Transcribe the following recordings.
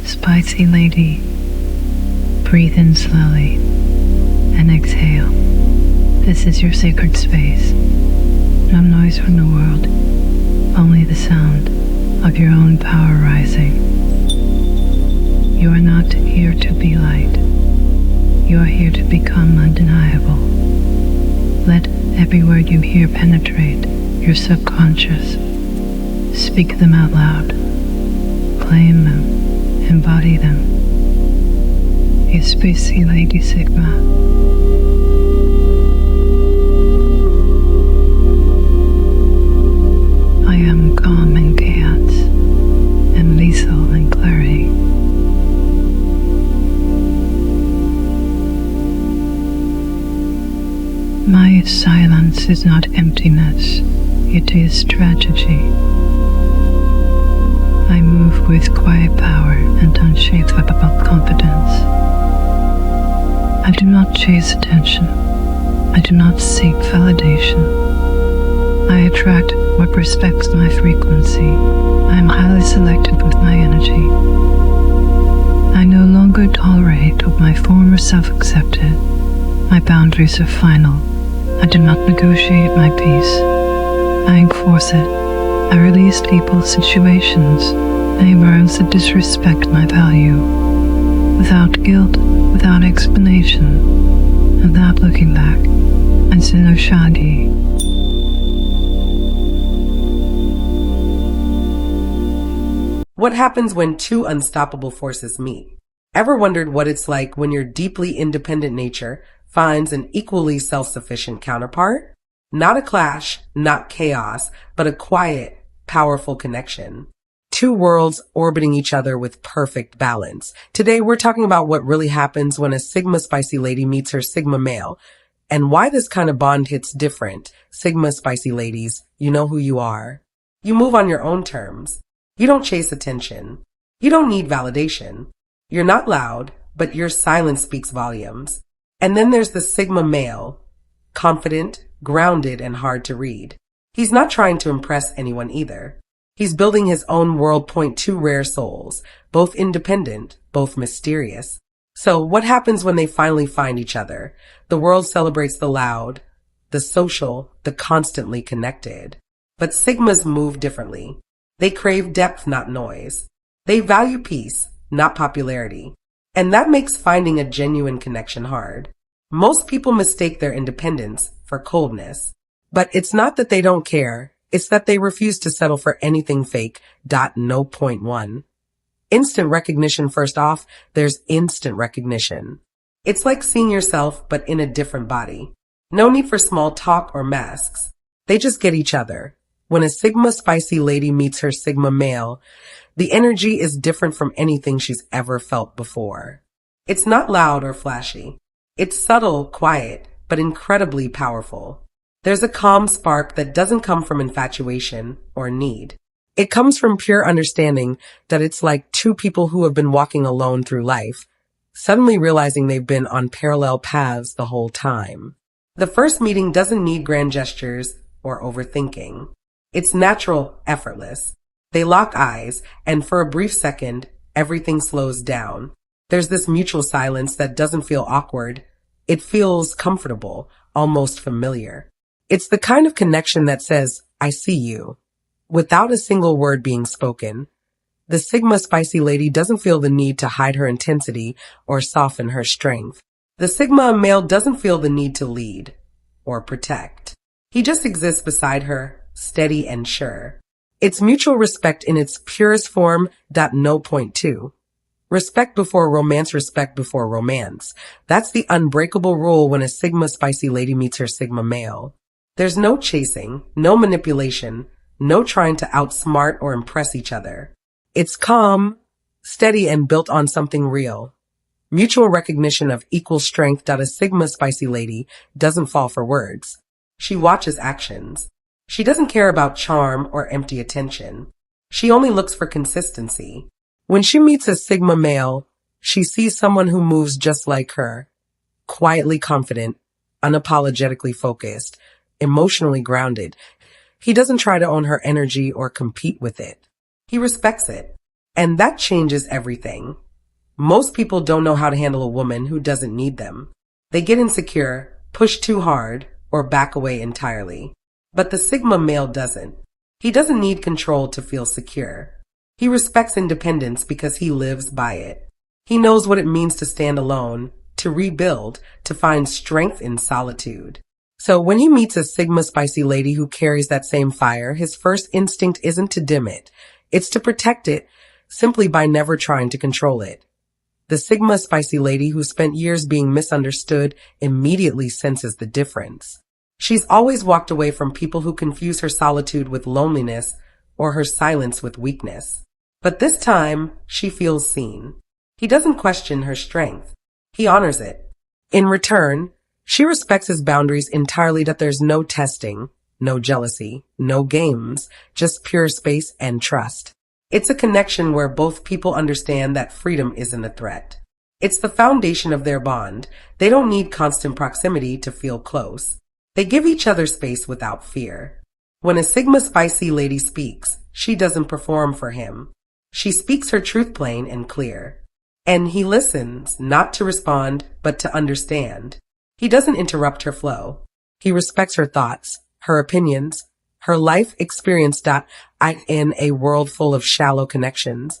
Spicy lady, breathe in slowly and exhale. This is your sacred space. No noise from the world, only the sound of your own power rising. You are not here to be light. You are here to become undeniable. Let every word you hear penetrate your subconscious. Speak them out loud. Claim them. Embody them. You spicy lady Sigma. I am calm in chaos and lethal in clarity. My silence is not emptiness, it is tragedy. I move with quiet power and unshakable confidence. I do not chase attention. I do not seek validation. I attract what respects my frequency. I am highly selective with my energy. I no longer tolerate what my former self accepted. My boundaries are final. I do not negotiate my peace. I enforce it. I release people, situations, any words that disrespect my value, without guilt, without explanation, and without looking back. And Unshakable. What happens when two unstoppable forces meet? Ever wondered what it's like when your deeply independent nature finds an equally self-sufficient counterpart? Not a clash, not chaos, but a quiet, powerful connection. Two worlds orbiting each other with perfect balance. Today, we're talking about what really happens when a Sigma spicy lady meets her Sigma male, and why this kind of bond hits different. Sigma spicy ladies, you know who you are. You move on your own terms. You don't chase attention. You don't need validation. You're not loud, but your silence speaks volumes. And then there's the Sigma male, confident, grounded, and hard to read. He's not trying to impress anyone either. He's building his own world. Two rare souls, both independent, both mysterious. So what happens when they finally find each other? The world celebrates the loud, the social, the constantly connected. But Sigmas move differently. They crave depth, not noise. They value peace, not popularity. And that makes finding a genuine connection hard. Most people mistake their independence for coldness. But it's not that they don't care. It's that they refuse to settle for anything fake. No point one. Instant recognition. First off, there's instant recognition. It's like seeing yourself, but in a different body. No need for small talk or masks. They just get each other. When a Sigma spicy lady meets her Sigma male, the energy is different from anything she's ever felt before. It's not loud or flashy. It's subtle, quiet, but incredibly powerful. There's a calm spark that doesn't come from infatuation or need. It comes from pure understanding that it's like two people who have been walking alone through life, suddenly realizing they've been on parallel paths the whole time. The first meeting doesn't need grand gestures or overthinking. It's natural, effortless. They lock eyes, and for a brief second, everything slows down. There's this mutual silence that doesn't feel awkward. It feels comfortable, almost familiar. It's the kind of connection that says, I see you, without a single word being spoken. The Sigma spicy lady doesn't feel the need to hide her intensity or soften her strength. The Sigma male doesn't feel the need to lead or protect. He just exists beside her, steady and sure. It's mutual respect in its purest form. No point two. Respect before romance, respect before romance. That's the unbreakable rule when a Sigma spicy lady meets her Sigma male. There's no chasing, no manipulation, no trying to outsmart or impress each other. It's calm, steady, and built on something real. Mutual recognition of equal strength. A Sigma spicy lady doesn't fall for words. She watches actions. She doesn't care about charm or empty attention. She only looks for consistency. When she meets a Sigma male, she sees someone who moves just like her. Quietly confident, unapologetically focused, emotionally grounded. He doesn't try to own her energy or compete with it. He respects it. And that changes everything. Most people don't know how to handle a woman who doesn't need them. They get insecure, push too hard, or back away entirely. But the Sigma male doesn't. He doesn't need control to feel secure. He respects independence because he lives by it. He knows what it means to stand alone, to rebuild, to find strength in solitude. So when he meets a Sigma spicy lady who carries that same fire, his first instinct isn't to dim it. It's to protect it simply by never trying to control it. The Sigma spicy lady who spent years being misunderstood immediately senses the difference. She's always walked away from people who confuse her solitude with loneliness or her silence with weakness. But this time, she feels seen. He doesn't question her strength. He honors it. In return, she respects his boundaries entirely, that there's no testing, no jealousy, no games, just pure space and trust. It's a connection where both people understand that freedom isn't a threat. It's the foundation of their bond. They don't need constant proximity to feel close. They give each other space without fear. When a Sigma spicy lady speaks, she doesn't perform for him. She speaks her truth plain and clear. And he listens, not to respond, but to understand. He doesn't interrupt her flow. He respects her thoughts, her opinions, her life experience. In a world full of shallow connections,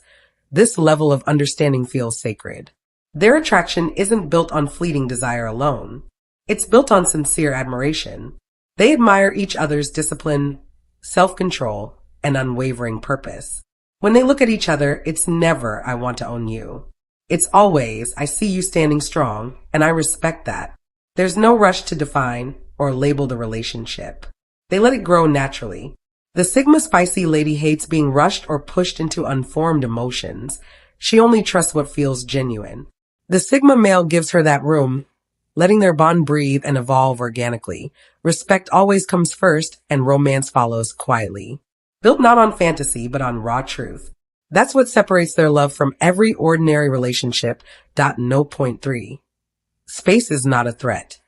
this level of understanding feels sacred. Their attraction isn't built on fleeting desire alone. It's built on sincere admiration. They admire each other's discipline, self-control, and unwavering purpose. When they look at each other, it's never, "I want to own you." It's always, "I see you standing strong, and I respect that." There's no rush to define or label the relationship. They let it grow naturally. The Sigma spicy lady hates being rushed or pushed into unformed emotions. She only trusts what feels genuine. The Sigma male gives her that room, letting their bond breathe and evolve organically. Respect always comes first, and romance follows quietly. Built not on fantasy, but on raw truth. That's what separates their love from every ordinary relationship. No. Point 3. Space is not a threat.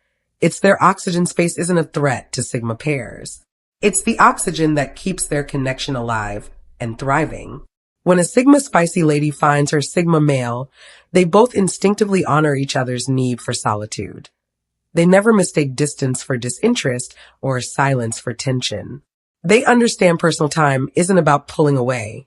It's their oxygen. Space isn't a threat to Sigma pairs. It's the oxygen that keeps their connection alive and thriving. When a Sigma spicy lady finds her Sigma male, they both instinctively honor each other's need for solitude. They never mistake distance for disinterest or silence for tension. They understand personal time isn't about pulling away.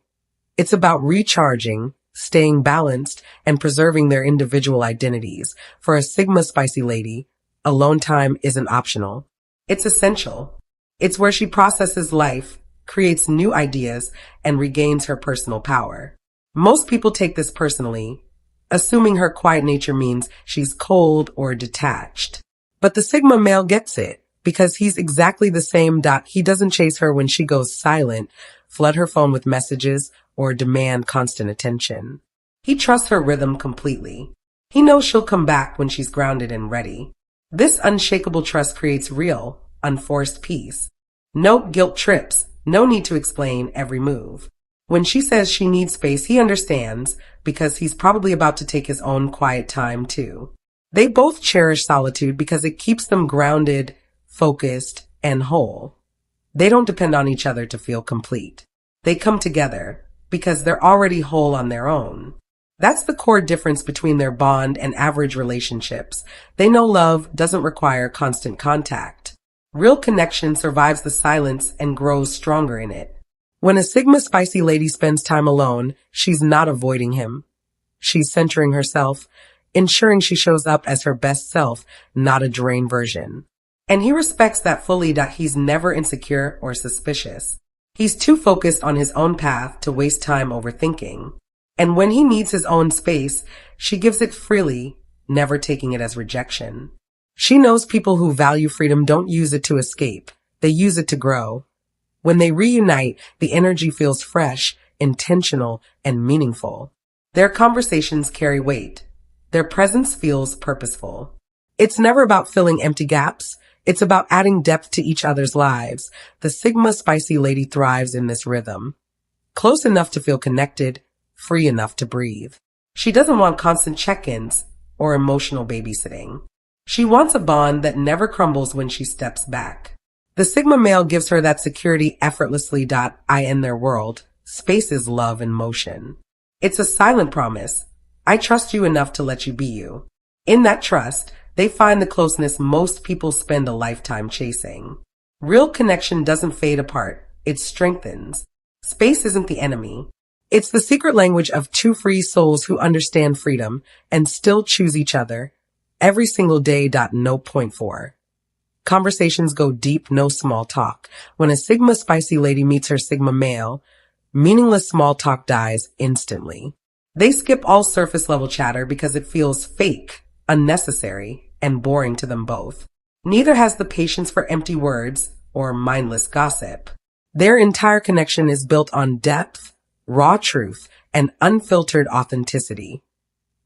It's about recharging, staying balanced, and preserving their individual identities. For a Sigma spicy lady, alone time isn't optional. It's essential. It's where she processes life, creates new ideas, and regains her personal power. Most people take this personally, assuming her quiet nature means she's cold or detached. But the Sigma male gets it, because he's exactly the same. He doesn't chase her when she goes silent, flood her phone with messages, or demand constant attention. He trusts her rhythm completely. He knows she'll come back when she's grounded and ready. This unshakable trust creates real, unforced peace. No guilt trips, no need to explain every move. When she says she needs space, he understands, because he's probably about to take his own quiet time too. They both cherish solitude because it keeps them grounded, focused, and whole. They don't depend on each other to feel complete. They come together because they're already whole on their own. That's the core difference between their bond and average relationships. They know love doesn't require constant contact. Real connection survives the silence and grows stronger in it. When a Sigma spicy lady spends time alone, she's not avoiding him. She's centering herself, ensuring she shows up as her best self, not a drained version. And he respects that fully. He's never insecure or suspicious. He's too focused on his own path to waste time overthinking. And when he needs his own space, she gives it freely, never taking it as rejection. She knows people who value freedom don't use it to escape. They use it to grow. When they reunite, the energy feels fresh, intentional, and meaningful. Their conversations carry weight. Their presence feels purposeful. It's never about filling empty gaps. It's about adding depth to each other's lives. The Sigma spicy lady thrives in this rhythm. Close enough to feel connected, free enough to breathe. She doesn't want constant check-ins or emotional babysitting. She wants a bond that never crumbles when she steps back. The Sigma male gives her that security effortlessly. In their world, space is love in motion. It's a silent promise. I trust you enough to let you be you. In that trust, they find the closeness most people spend a lifetime chasing. Real connection doesn't fade apart, it strengthens. Space isn't the enemy. It's the secret language of two free souls who understand freedom and still choose each other every single day. No point four. Conversations go deep, no small talk. When a Sigma spicy lady meets her Sigma male, meaningless small talk dies instantly. They skip all surface level chatter because it feels fake, unnecessary, and boring to them both. Neither has the patience for empty words or mindless gossip. Their entire connection is built on depth, raw truth, and unfiltered authenticity.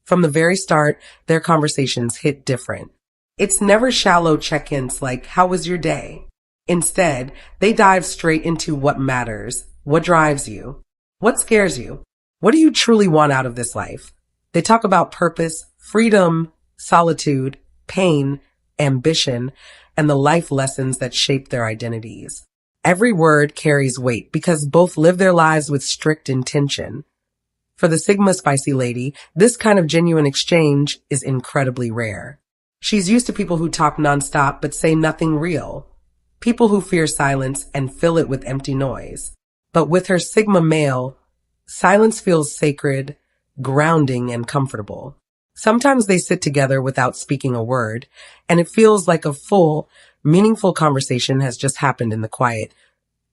From the very start, their conversations hit different. It's never shallow check-ins like, how was your day? Instead, they dive straight into what matters, what drives you, what scares you, what do you truly want out of this life? They talk about purpose, freedom, solitude, pain, ambition, and the life lessons that shape their identities. Every word carries weight because both live their lives with strict intention. For the Sigma spicy lady, this kind of genuine exchange is incredibly rare. She's used to people who talk nonstop but say nothing real. People who fear silence and fill it with empty noise. But with her Sigma male, silence feels sacred, grounding, and comfortable. Sometimes they sit together without speaking a word, and it feels like a full, meaningful conversation has just happened in the quiet.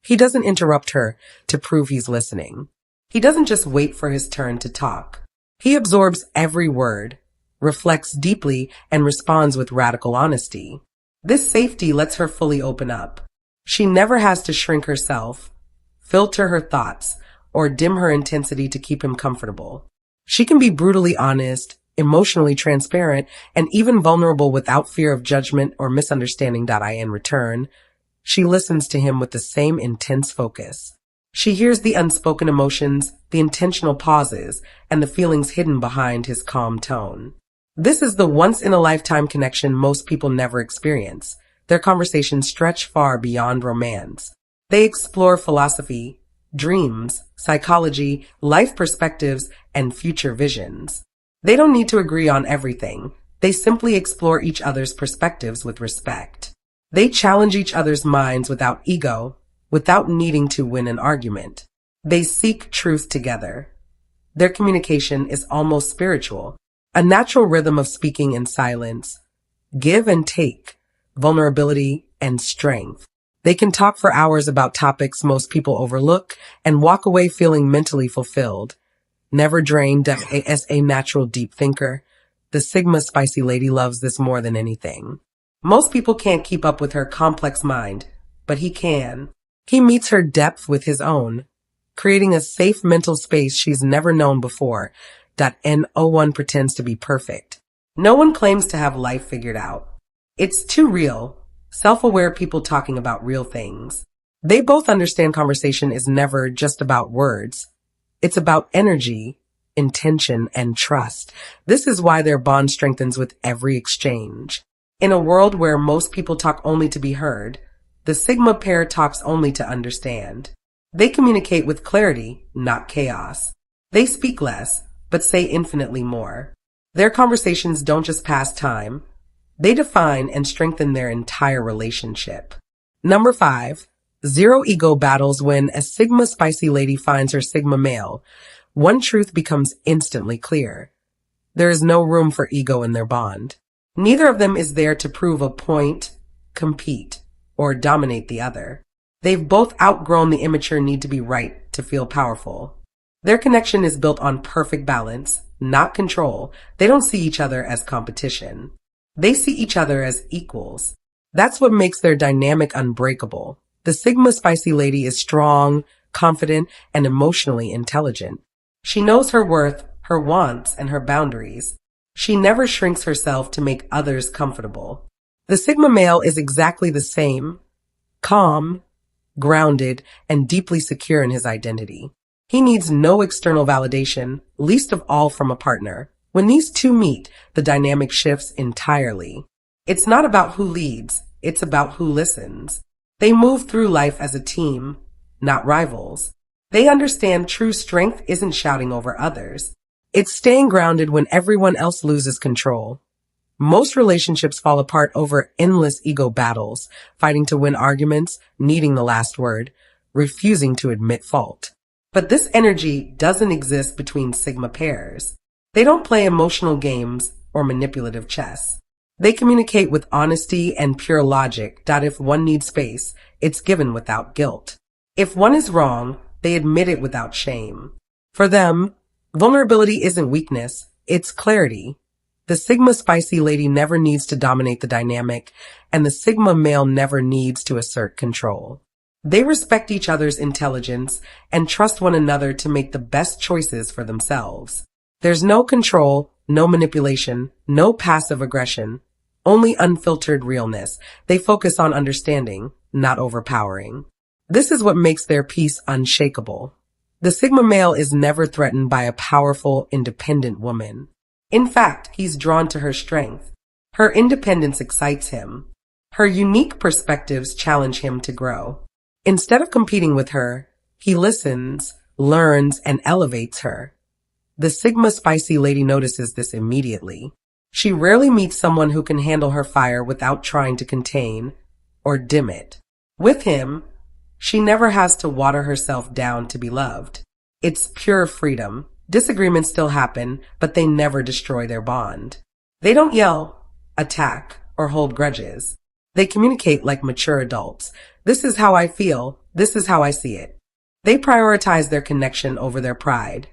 He doesn't interrupt her to prove he's listening. He doesn't just wait for his turn to talk. He absorbs every word, reflects deeply, and responds with radical honesty. This safety lets her fully open up. She never has to shrink herself, filter her thoughts, or dim her intensity to keep him comfortable. She can be brutally honest, emotionally transparent, and even vulnerable without fear of judgment or misunderstanding. In return, she listens to him with the same intense focus. She hears the unspoken emotions, the intentional pauses, and the feelings hidden behind his calm tone. This is the once-in-a-lifetime connection most people never experience. Their conversations stretch far beyond romance. They explore philosophy, dreams, psychology, life perspectives, and future visions. They don't need to agree on everything. They simply explore each other's perspectives with respect. They challenge each other's minds without ego, without needing to win an argument. They seek truth together. Their communication is almost spiritual, a natural rhythm of speaking in silence, give and take, vulnerability and strength. They can talk for hours about topics most people overlook and walk away feeling mentally fulfilled. Never drained as a natural deep thinker, the Sigma spicy lady loves this more than anything. Most people can't keep up with her complex mind, but he can. He meets her depth with his own, creating a safe mental space she's never known before. No one pretends to be perfect. No one claims to have life figured out. It's too real, self-aware people talking about real things. They both understand conversation is never just about words. It's about energy, intention, and trust. This is why their bond strengthens with every exchange. In a world where most people talk only to be heard, the Sigma pair talks only to understand. They communicate with clarity, not chaos. They speak less, but say infinitely more. Their conversations don't just pass time. They define and strengthen their entire relationship. Number 5. Zero ego battles. When a Sigma spicy lady finds her Sigma male, one truth becomes instantly clear. There is no room for ego in their bond. Neither of them is there to prove a point, compete, or dominate the other. They've both outgrown the immature need to be right to feel powerful. Their connection is built on perfect balance, not control. They don't see each other as competition. They see each other as equals. That's what makes their dynamic unbreakable. The Sigma spicy lady is strong, confident, and emotionally intelligent. She knows her worth, her wants, and her boundaries. She never shrinks herself to make others comfortable. The Sigma male is exactly the same, calm, grounded, and deeply secure in his identity. He needs no external validation, least of all from a partner. When these two meet, the dynamic shifts entirely. It's not about who leads, it's about who listens. They move through life as a team, not rivals. They understand true strength isn't shouting over others. It's staying grounded when everyone else loses control. Most relationships fall apart over endless ego battles, fighting to win arguments, needing the last word, refusing to admit fault. But this energy doesn't exist between Sigma pairs. They don't play emotional games or manipulative chess. They communicate with honesty and pure logic that if one needs space, it's given without guilt. If one is wrong, they admit it without shame. For them, vulnerability isn't weakness, it's clarity. The Sigma spicy lady never needs to dominate the dynamic, and the Sigma male never needs to assert control. They respect each other's intelligence and trust one another to make the best choices for themselves. There's no control, no manipulation, no passive aggression, only unfiltered realness. They focus on understanding, not overpowering. This is what makes their peace unshakable. The Sigma male is never threatened by a powerful, independent woman. In fact, he's drawn to her strength. Her independence excites him. Her unique perspectives challenge him to grow. Instead of competing with her, he listens, learns, and elevates her. The Sigma spicy lady notices this immediately. She rarely meets someone who can handle her fire without trying to contain or dim it. With him, she never has to water herself down to be loved. It's pure freedom. Disagreements still happen, but they never destroy their bond. They don't yell, attack, or hold grudges. They communicate like mature adults. This is how I feel. This is how I see it. They prioritize their connection over their pride.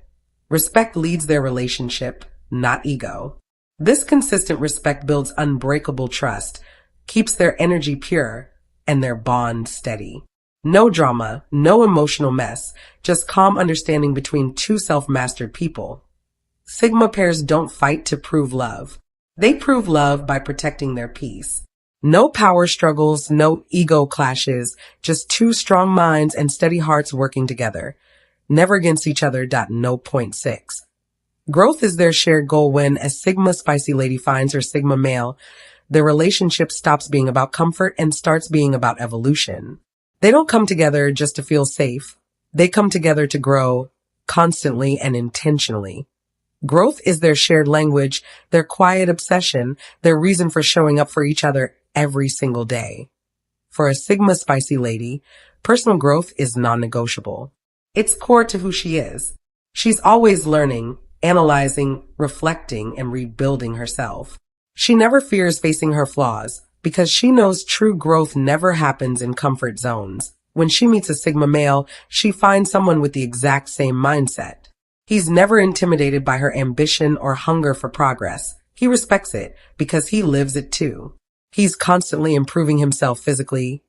Respect leads their relationship, not ego. This consistent respect builds unbreakable trust, keeps their energy pure, and their bond steady. No drama, no emotional mess, just calm understanding between two self-mastered people. Sigma pairs don't fight to prove love. They prove love by protecting their peace. No power struggles, no ego clashes, just two strong minds and steady hearts working together. Never against each other. No. Point 6. Growth is their shared goal. When a Sigma spicy lady finds her Sigma male, their relationship stops being about comfort and starts being about evolution. They don't come together just to feel safe. They come together to grow constantly and intentionally. Growth is their shared language, their quiet obsession, their reason for showing up for each other every single day. For a Sigma spicy lady, personal growth is non-negotiable. It's core to who she is. She's always learning, analyzing, reflecting, and rebuilding herself. She never fears facing her flaws because she knows true growth never happens in comfort zones. When she meets a Sigma male, she finds someone with the exact same mindset. He's never intimidated by her ambition or hunger for progress. He respects it because he lives it too. He's constantly improving himself physically,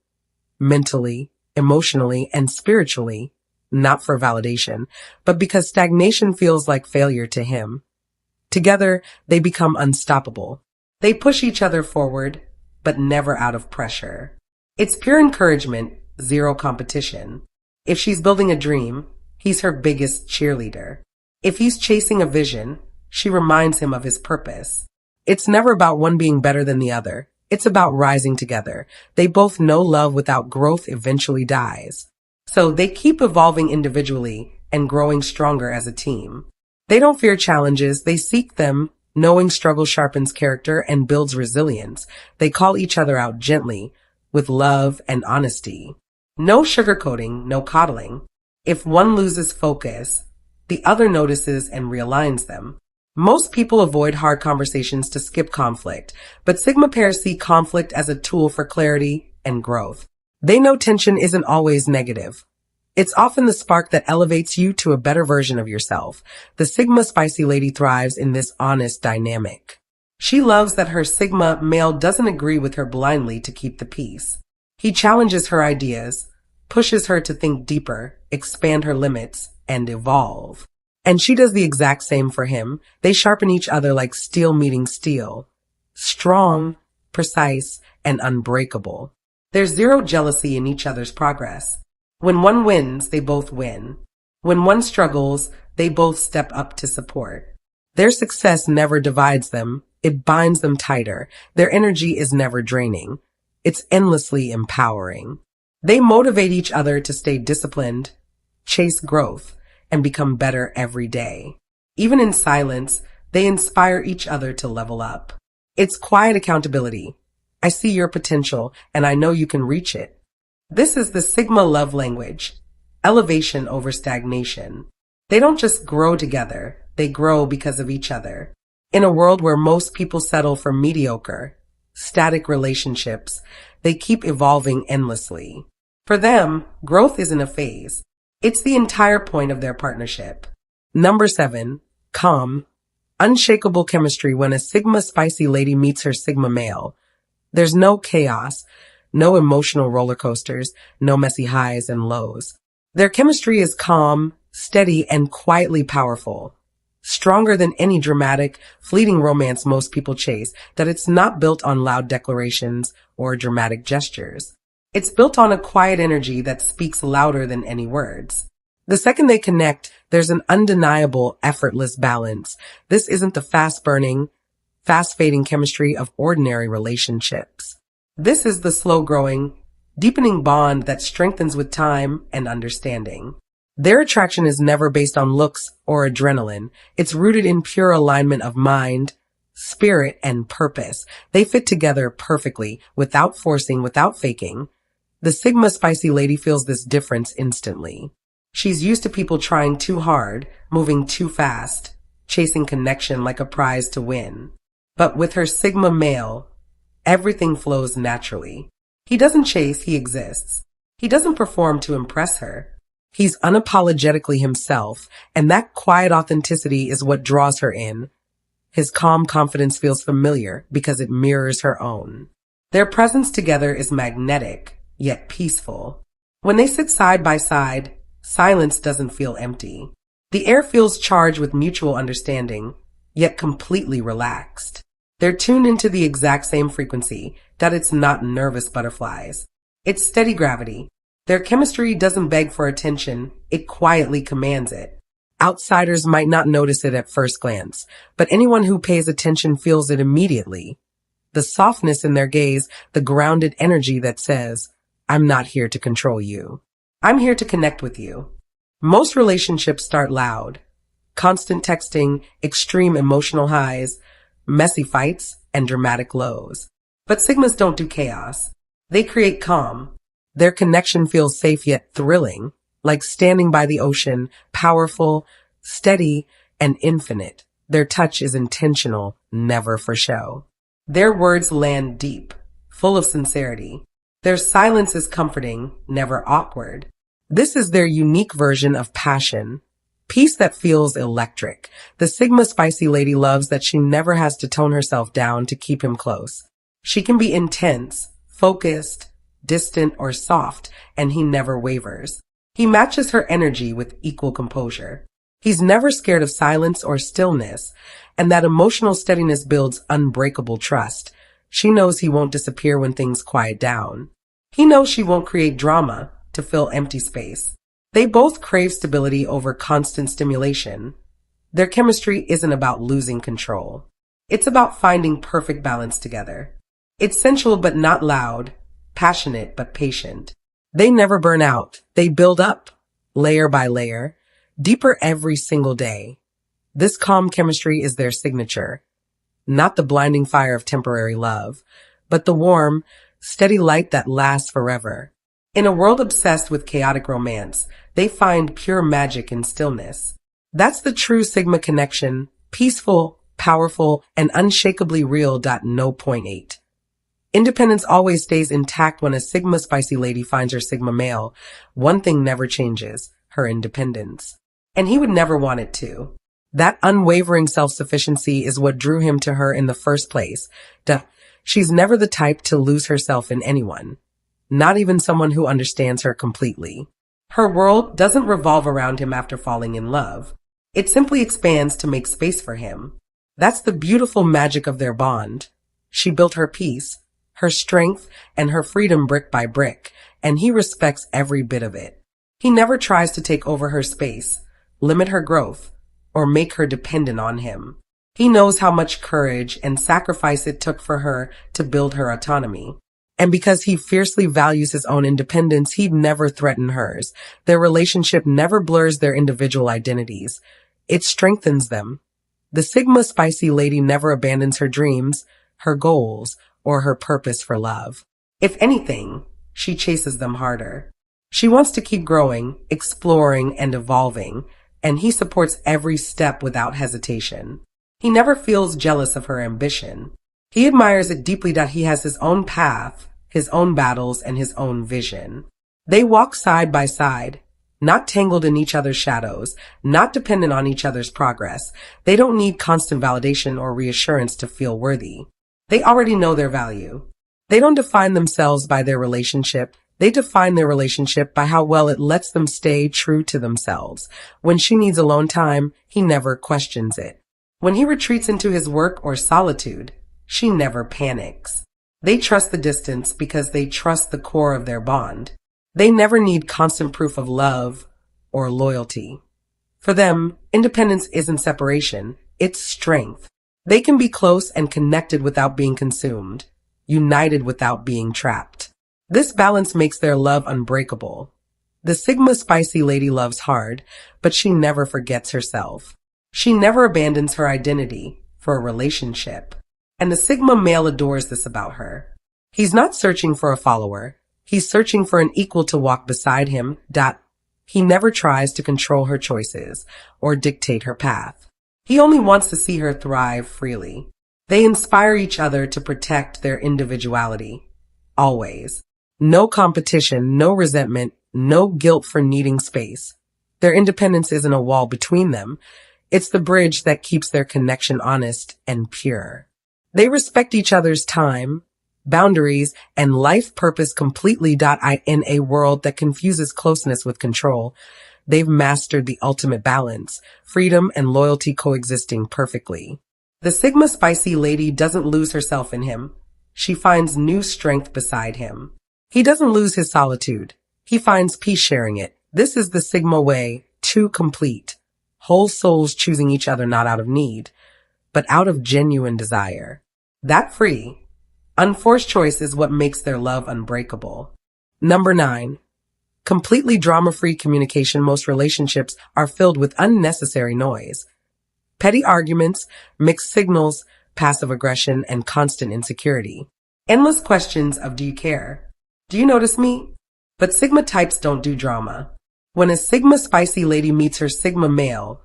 mentally, emotionally, and spiritually, not for validation, but because stagnation feels like failure to him. Together, they become unstoppable. They push each other forward, but never out of pressure. It's pure encouragement, zero competition. If she's building a dream, he's her biggest cheerleader. If he's chasing a vision, she reminds him of his purpose. It's never about one being better than the other. It's about rising together. They both know love without growth eventually dies. So they keep evolving individually and growing stronger as a team. They don't fear challenges. They seek them, knowing struggle sharpens character and builds resilience. They call each other out gently, with love and honesty. No sugarcoating, no coddling. If one loses focus, the other notices and realigns them. Most people avoid hard conversations to skip conflict, but Sigma pairs see conflict as a tool for clarity and growth. They know tension isn't always negative. It's often the spark that elevates you to a better version of yourself. The Sigma spicy lady thrives in this honest dynamic. She loves that her Sigma male doesn't agree with her blindly to keep the peace. He challenges her ideas, pushes her to think deeper, expand her limits, and evolve. And she does the exact same for him. They sharpen each other like steel meeting steel. Strong, precise, and unbreakable. There's zero jealousy in each other's progress. When one wins, they both win. When one struggles, they both step up to support. Their success never divides them. It binds them tighter. Their energy is never draining. It's endlessly empowering. They motivate each other to stay disciplined, chase growth, and become better every day. Even in silence, they inspire each other to level up. It's quiet accountability. I see your potential, and I know you can reach it. This is the Sigma love language. Elevation over stagnation. They don't just grow together, they grow because of each other. In a world where most people settle for mediocre, static relationships, they keep evolving endlessly. For them, growth isn't a phase. It's the entire point of their partnership. Number 7, calm. Unshakable chemistry when a Sigma spicy lady meets her Sigma male. There's no chaos, no emotional roller coasters, no messy highs and lows. Their chemistry is calm, steady, and quietly powerful. Stronger than any dramatic, fleeting romance most people chase, that it's not built on loud declarations or dramatic gestures. It's built on a quiet energy that speaks louder than any words. The second they connect, there's an undeniable, effortless balance. This isn't the fast-burning, fast-fading chemistry of ordinary relationships. This is the slow-growing, deepening bond that strengthens with time and understanding. Their attraction is never based on looks or adrenaline. It's rooted in pure alignment of mind, spirit, and purpose. They fit together perfectly, without forcing, without faking. The Sigma spicy lady feels this difference instantly. She's used to people trying too hard, moving too fast, chasing connection like a prize to win. But with her Sigma male, everything flows naturally. He doesn't chase, he exists. He doesn't perform to impress her. He's unapologetically himself, and that quiet authenticity is what draws her in. His calm confidence feels familiar because it mirrors her own. Their presence together is magnetic, yet peaceful. When they sit side by side, silence doesn't feel empty. The air feels charged with mutual understanding, yet completely relaxed. They're tuned into the exact same frequency, that it's not nervous butterflies. It's steady gravity. Their chemistry doesn't beg for attention, it quietly commands it. Outsiders might not notice it at first glance, but anyone who pays attention feels it immediately. The softness in their gaze, the grounded energy that says, I'm not here to control you. I'm here to connect with you. Most relationships start loud. Constant texting, extreme emotional highs, messy fights, and dramatic lows. But Sigmas don't do chaos. They create calm. Their connection feels safe yet thrilling, like standing by the ocean, powerful, steady, and infinite. Their touch is intentional, never for show. Their words land deep, full of sincerity. Their silence is comforting, never awkward. This is their unique version of passion. Peace that feels electric. The Sigma spicy lady loves that she never has to tone herself down to keep him close. She can be intense, focused, distant, or soft, and he never wavers. He matches her energy with equal composure. He's never scared of silence or stillness, and that emotional steadiness builds unbreakable trust. She knows he won't disappear when things quiet down. He knows she won't create drama to fill empty space. They both crave stability over constant stimulation. Their chemistry isn't about losing control. It's about finding perfect balance together. It's sensual but not loud, passionate but patient. They never burn out. They build up, layer by layer, deeper every single day. This calm chemistry is their signature. Not the blinding fire of temporary love, but the warm, steady light that lasts forever. In a world obsessed with chaotic romance, they find pure magic in stillness. That's the true Sigma connection, peaceful, powerful, and unshakably real. No. 8. Independence always stays intact when a Sigma spicy lady finds her Sigma male. One thing never changes, her independence. And he would never want it to. That unwavering self-sufficiency is what drew him to her in the first place. She's never the type to lose herself in anyone. Not even someone who understands her completely. Her world doesn't revolve around him after falling in love. It simply expands to make space for him. That's the beautiful magic of their bond. She built her peace, her strength, and her freedom brick by brick, and he respects every bit of it. He never tries to take over her space, limit her growth, or make her dependent on him. He knows how much courage and sacrifice it took for her to build her autonomy. And because he fiercely values his own independence, he'd never threaten hers. Their relationship never blurs their individual identities. It strengthens them. The Sigma spicy lady never abandons her dreams, her goals, or her purpose for love. If anything, she chases them harder. She wants to keep growing, exploring, and evolving, and he supports every step without hesitation. He never feels jealous of her ambition. He admires it deeply that he has his own path, his own battles, and his own vision. They walk side by side, not tangled in each other's shadows, not dependent on each other's progress. They don't need constant validation or reassurance to feel worthy. They already know their value. They don't define themselves by their relationship. They define their relationship by how well it lets them stay true to themselves. When she needs alone time, he never questions it. When he retreats into his work or solitude, she never panics. They trust the distance because they trust the core of their bond. They never need constant proof of love or loyalty. For them, independence isn't separation, it's strength. They can be close and connected without being consumed, united without being trapped. This balance makes their love unbreakable. The Sigma spicy lady loves hard, but she never forgets herself. She never abandons her identity for a relationship. And the Sigma male adores this about her. He's not searching for a follower. He's searching for an equal to walk beside him. He never tries to control her choices or dictate her path. He only wants to see her thrive freely. They inspire each other to protect their individuality. Always. No competition, no resentment, no guilt for needing space. Their independence isn't a wall between them. It's the bridge that keeps their connection honest and pure. They respect each other's time, boundaries, and life purpose completely. In a world that confuses closeness with control, they've mastered the ultimate balance, freedom and loyalty coexisting perfectly. The Sigma spicy lady doesn't lose herself in him. She finds new strength beside him. He doesn't lose his solitude. He finds peace sharing it. This is the Sigma way, two complete, whole souls choosing each other not out of need, but out of genuine desire. That free, unforced choice is what makes their love unbreakable. Number 9. Completely drama-free communication. Most relationships are filled with unnecessary noise. Petty arguments, mixed signals, passive aggression, and constant insecurity. Endless questions of do you care? Do you notice me? But Sigma types don't do drama. When a Sigma spicy lady meets her Sigma male,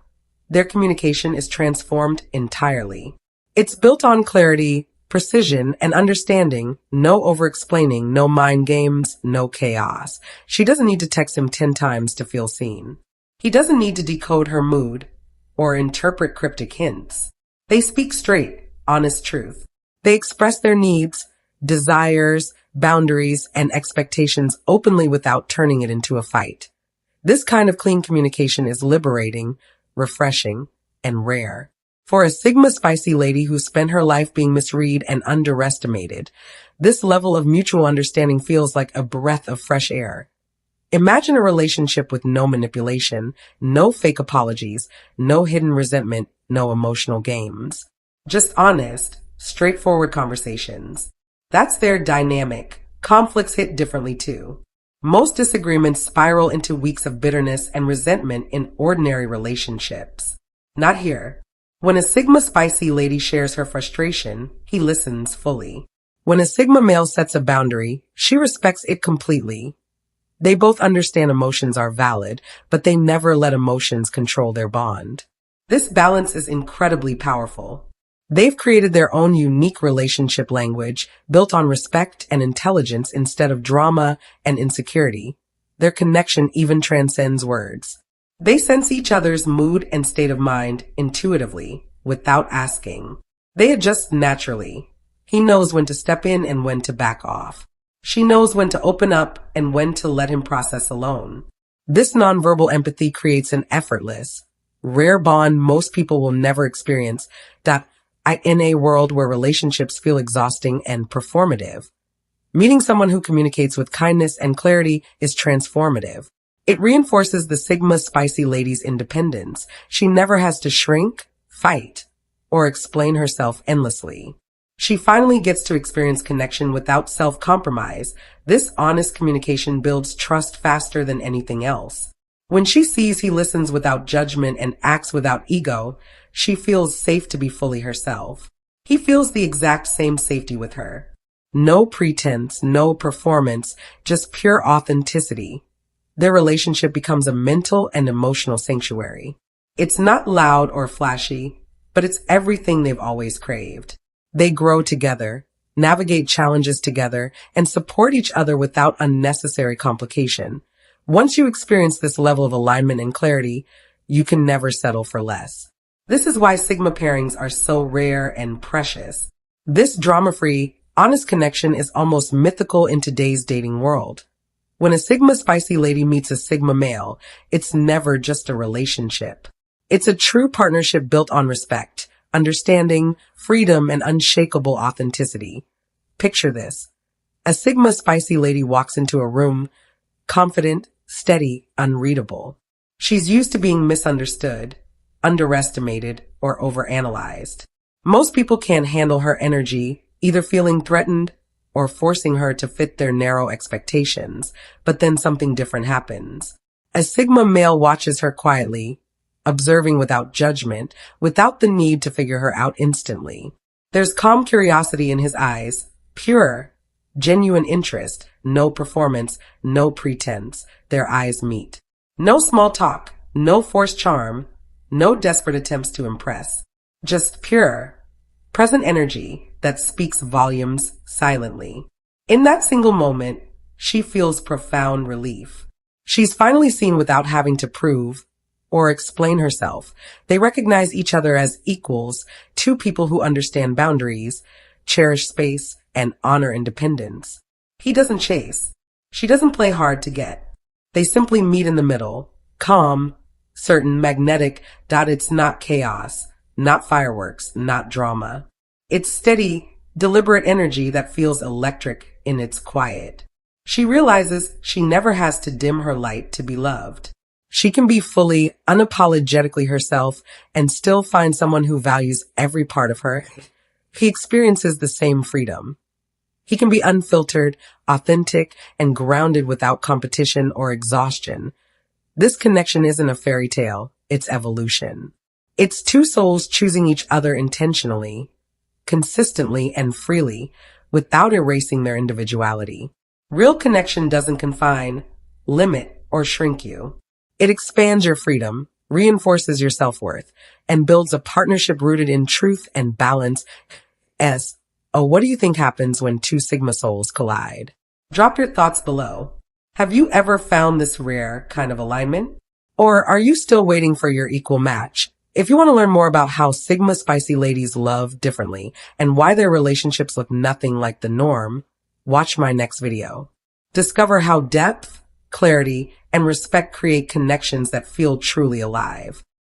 their communication is transformed entirely. It's built on clarity, precision, and understanding. No over-explaining, no mind games, no chaos. She doesn't need to text him 10 times to feel seen. He doesn't need to decode her mood or interpret cryptic hints. They speak straight, honest truth. They express their needs, desires, boundaries, and expectations openly without turning it into a fight. This kind of clean communication is liberating, refreshing, and rare. For a Sigma spicy lady who spent her life being misread and underestimated, this level of mutual understanding feels like a breath of fresh air. Imagine a relationship with no manipulation, no fake apologies, no hidden resentment, no emotional games. Just honest, straightforward conversations. That's their dynamic. Conflicts hit differently too. Most disagreements spiral into weeks of bitterness and resentment in ordinary relationships. Not here. When a Sigma spicy lady shares her frustration, he listens fully. When a Sigma male sets a boundary, she respects it completely. They both understand emotions are valid, but they never let emotions control their bond. This balance is incredibly powerful. They've created their own unique relationship language, built on respect and intelligence instead of drama and insecurity. Their connection even transcends words. They sense each other's mood and state of mind intuitively, without asking. They adjust naturally. He knows when to step in and when to back off. She knows when to open up and when to let him process alone. This nonverbal empathy creates an effortless, rare bond most people will never experience. In a world where relationships feel exhausting and performative, meeting someone who communicates with kindness and clarity is transformative. It reinforces the Sigma spicy lady's independence. She never has to shrink, fight, or explain herself endlessly. She finally gets to experience connection without self-compromise. This honest communication builds trust faster than anything else. When she sees he listens without judgment and acts without ego, she feels safe to be fully herself. He feels the exact same safety with her. No pretense, no performance, just pure authenticity. Their relationship becomes a mental and emotional sanctuary. It's not loud or flashy, but it's everything they've always craved. They grow together, navigate challenges together, and support each other without unnecessary complication. Once you experience this level of alignment and clarity, you can never settle for less. This is why Sigma pairings are so rare and precious. This drama-free, honest connection is almost mythical in today's dating world. When a Sigma spicy lady meets a Sigma male, it's never just a relationship. It's a true partnership built on respect, understanding, freedom, and unshakable authenticity. Picture this. A Sigma spicy lady walks into a room, confident, steady, unreadable. She's used to being misunderstood, underestimated, or overanalyzed. Most people can't handle her energy, either feeling threatened or forcing her to fit their narrow expectations, but then something different happens. A Sigma male watches her quietly, observing without judgment, without the need to figure her out instantly. There's calm curiosity in his eyes, pure, genuine interest, no performance, no pretense. Their eyes meet. No small talk, no forced charm, no desperate attempts to impress. Just pure, present energy that speaks volumes silently. In that single moment, she feels profound relief. She's finally seen without having to prove or explain herself. They recognize each other as equals, two people who understand boundaries, cherish space, and honor independence. He doesn't chase. She doesn't play hard to get. They simply meet in the middle, calm, certain, magnetic. It's not chaos, not fireworks, not drama. It's steady, deliberate energy that feels electric in its quiet. She realizes she never has to dim her light to be loved. She can be fully, unapologetically herself and still find someone who values every part of her. He experiences the same freedom. He can be unfiltered, authentic, and grounded without competition or exhaustion. This connection isn't a fairy tale, it's evolution. It's two souls choosing each other intentionally, consistently, and freely, without erasing their individuality. Real connection doesn't confine, limit, or shrink you. It expands your freedom, reinforces your self-worth, and builds a partnership rooted in truth and balance. What do you think happens when two Sigma souls collide? Drop your thoughts below. Have you ever found this rare kind of alignment? Or are you still waiting for your equal match? If you want to learn more about how Sigma spicy ladies love differently and why their relationships look nothing like the norm, watch my next video. Discover how depth, clarity, and respect create connections that feel truly alive.